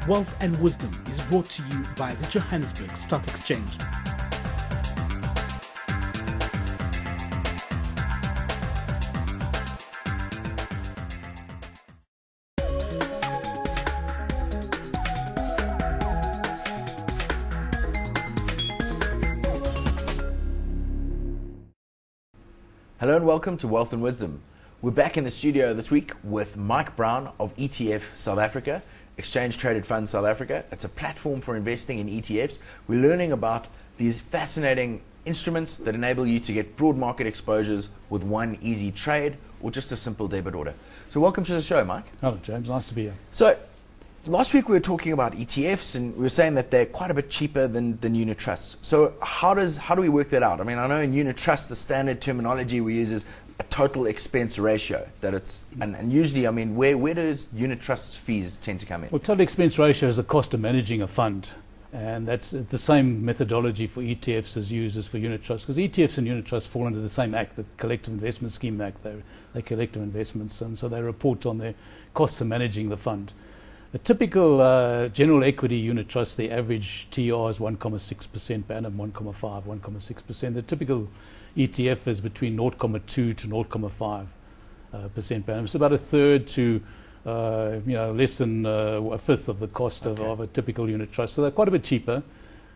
Wealth and Wisdom is brought to you by the Johannesburg Stock Exchange. Hello and welcome to Wealth and Wisdom. We're back in the studio this week with Mike Brown of ETF South Africa, Exchange Traded Funds South Africa. It's a platform for investing in ETFs. We're learning about these fascinating instruments that enable you to get broad market exposures with one easy trade or just a simple debit order. So welcome to the show, Mike. Hello, James. Nice to be here. So last week we were talking about ETFs and we were saying that they're quite a bit cheaper than unit trusts. So how do we work that out? I mean, I know in unit trusts the standard terminology we use is a total expense ratio. That it's and usually, I mean, where does unit trust fees tend to come in? Well, total expense ratio is the cost of managing a fund, and that's the same methodology for ETFs as used as for unit trusts, because ETFs and unit trusts fall under the same act, the Collective Investment Scheme Act. They're collective investments, and so they report on their costs of managing the fund. A typical general equity unit trust, the average TR is 1.6% per annum, 1.5, 1.6%. The typical ETF is between 0.2 to 0.5% per annum. It's about a third to less than a fifth of the cost of a typical unit trust. So they're quite a bit cheaper.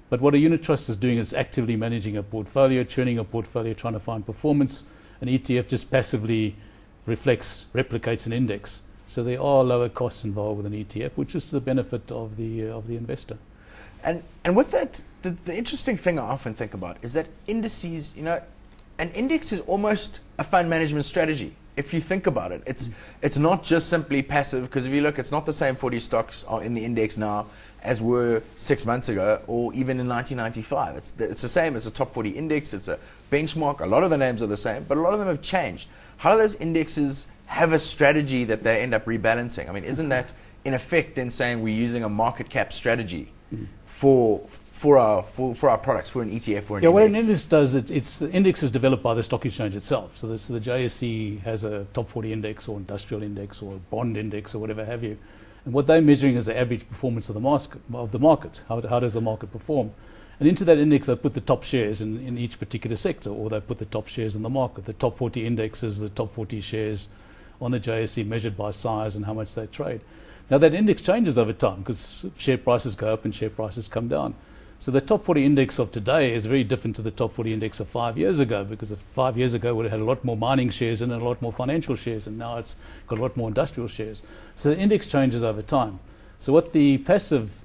But what a unit trust is doing is actively managing a portfolio, churning a portfolio, trying to find performance. An ETF just passively replicates an index. So there are lower costs involved with an ETF, which is to the benefit of the investor. And with that, the interesting thing I often think about is that indices, an index is almost a fund management strategy. If you think about it, it's not just simply passive, because if you look, it's not the same 40 stocks are in the index now as were 6 months ago or even in 1995. It's the same as a top 40 index. It's a benchmark. A lot of the names are the same, but a lot of them have changed. How do those indexes have a strategy that they end up rebalancing? I mean, isn't that in effect then saying we're using a market cap strategy for our products, for an ETF or an index? What an index does, the index is developed by the stock exchange itself. So the JSE has a top 40 index or industrial index or a bond index or whatever have you. And what they're measuring is the average performance of the market. How does the market perform? And into that index, they put the top shares in each particular sector, or they put the top shares in the market. The top 40 index is the top 40 shares on the JSE measured by size and how much they trade. Now that index changes over time because share prices go up and share prices come down. So the top 40 index of today is very different to the top 40 index of 5 years ago, because 5 years ago would have had a lot more mining shares and a lot more financial shares, and now it's got a lot more industrial shares. So the index changes over time. So what the passive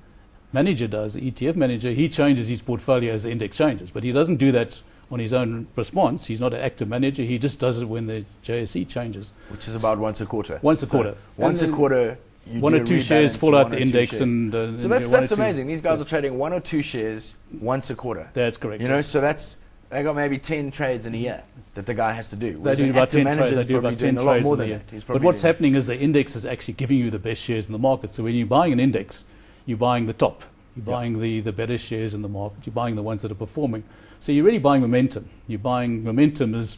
manager does, the ETF manager, he changes his portfolio as the index changes, but he doesn't do that on his own response. He's not an active manager. He just does it when the JSE changes. Which is about once a quarter. Once a quarter. Once a quarter. One or two shares fall out the index, and so that's amazing. These guys are trading one or two shares once a quarter. That's correct. So they got maybe 10 trades in a year that the guy has to do. They do about 10 trades. They do about 10 trades in a year. But what's happening is the index is actually giving you the best shares in the market. So when you're buying an index, you're buying the top. You're buying the better shares in the market. You're buying the ones that are performing. So you're really buying momentum. You're buying momentum as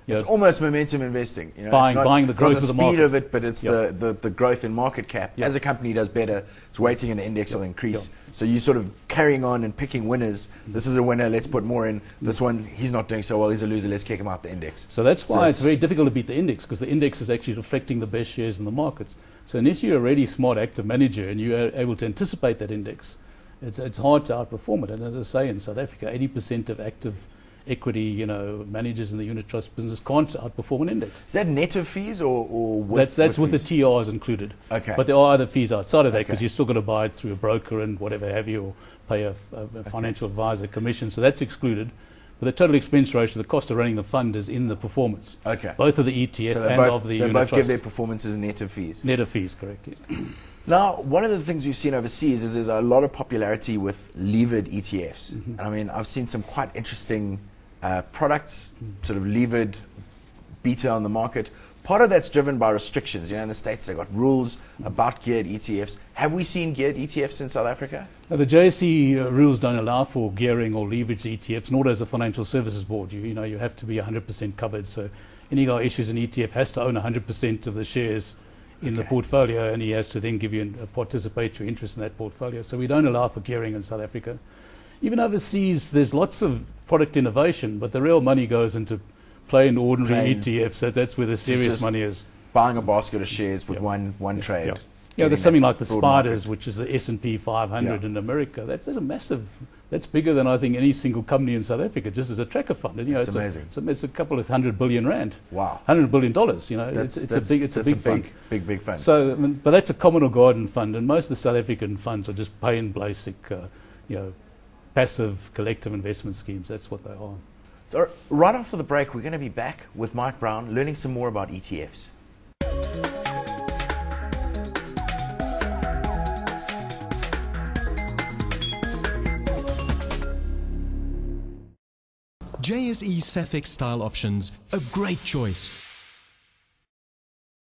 it's almost momentum investing. Buying the growth of the market. Speed of it, but it's the growth in market cap. As a company does better, its weighting in the index will increase. So you're sort of carrying on and picking winners. This is a winner, let's put more in. This one, he's not doing so well, he's a loser, let's kick him out the index. So that's why it's very difficult to beat the index, because the index is actually reflecting the best shares in the markets. So unless you're a really smart active manager and you are able to anticipate that index, it's hard to outperform it. And as I say, in South Africa, 80% of active equity, managers in the unit trust business can't outperform an index. Is that net of fees or with that's with fees? The TRs included. Okay. But there are other fees outside of that, because you're still going to buy it through a broker and whatever have you, or pay a financial advisor commission. So that's excluded. But the total expense ratio, the cost of running the fund, is in the performance. Okay. Both of the ETF and of the unit trust. They both give their performances net of fees. Net of fees, correct. Yes. Now, one of the things we've seen overseas is there's a lot of popularity with levered ETFs. And I mean, I've seen some quite interesting products, sort of levered beta on the market. Part of that's driven by restrictions. In the States, they've got rules about geared ETFs. Have we seen geared ETFs in South Africa? Now, the JSE rules don't allow for gearing or leveraged ETFs, nor does the Financial Services Board. You have to be 100% covered. So any guy issues an ETF has to own 100% of the shares in the portfolio, and he has to then give you a participatory interest in that portfolio. So we don't allow for gearing in South Africa. Even overseas, there's lots of product innovation, but the real money goes into plain ordinary ETFs. That's where the serious money is. Buying a basket of shares with one trade. Yeah, there's something like the Spiders, market, which is the S&P 500 in America. That's a massive. That's bigger than I think any single company in South Africa, just as a tracker fund. You know, it's amazing. It's a couple of $100 billion. Wow. $100 billion. You know, it's a big fund. Big fund. So, but that's a common or garden fund, and most of the South African funds are just plain basic, passive collective investment schemes. That's what they are. So right after the break, we're going to be back with Mike Brown, learning some more about ETFs. JSE Safex style options, a great choice.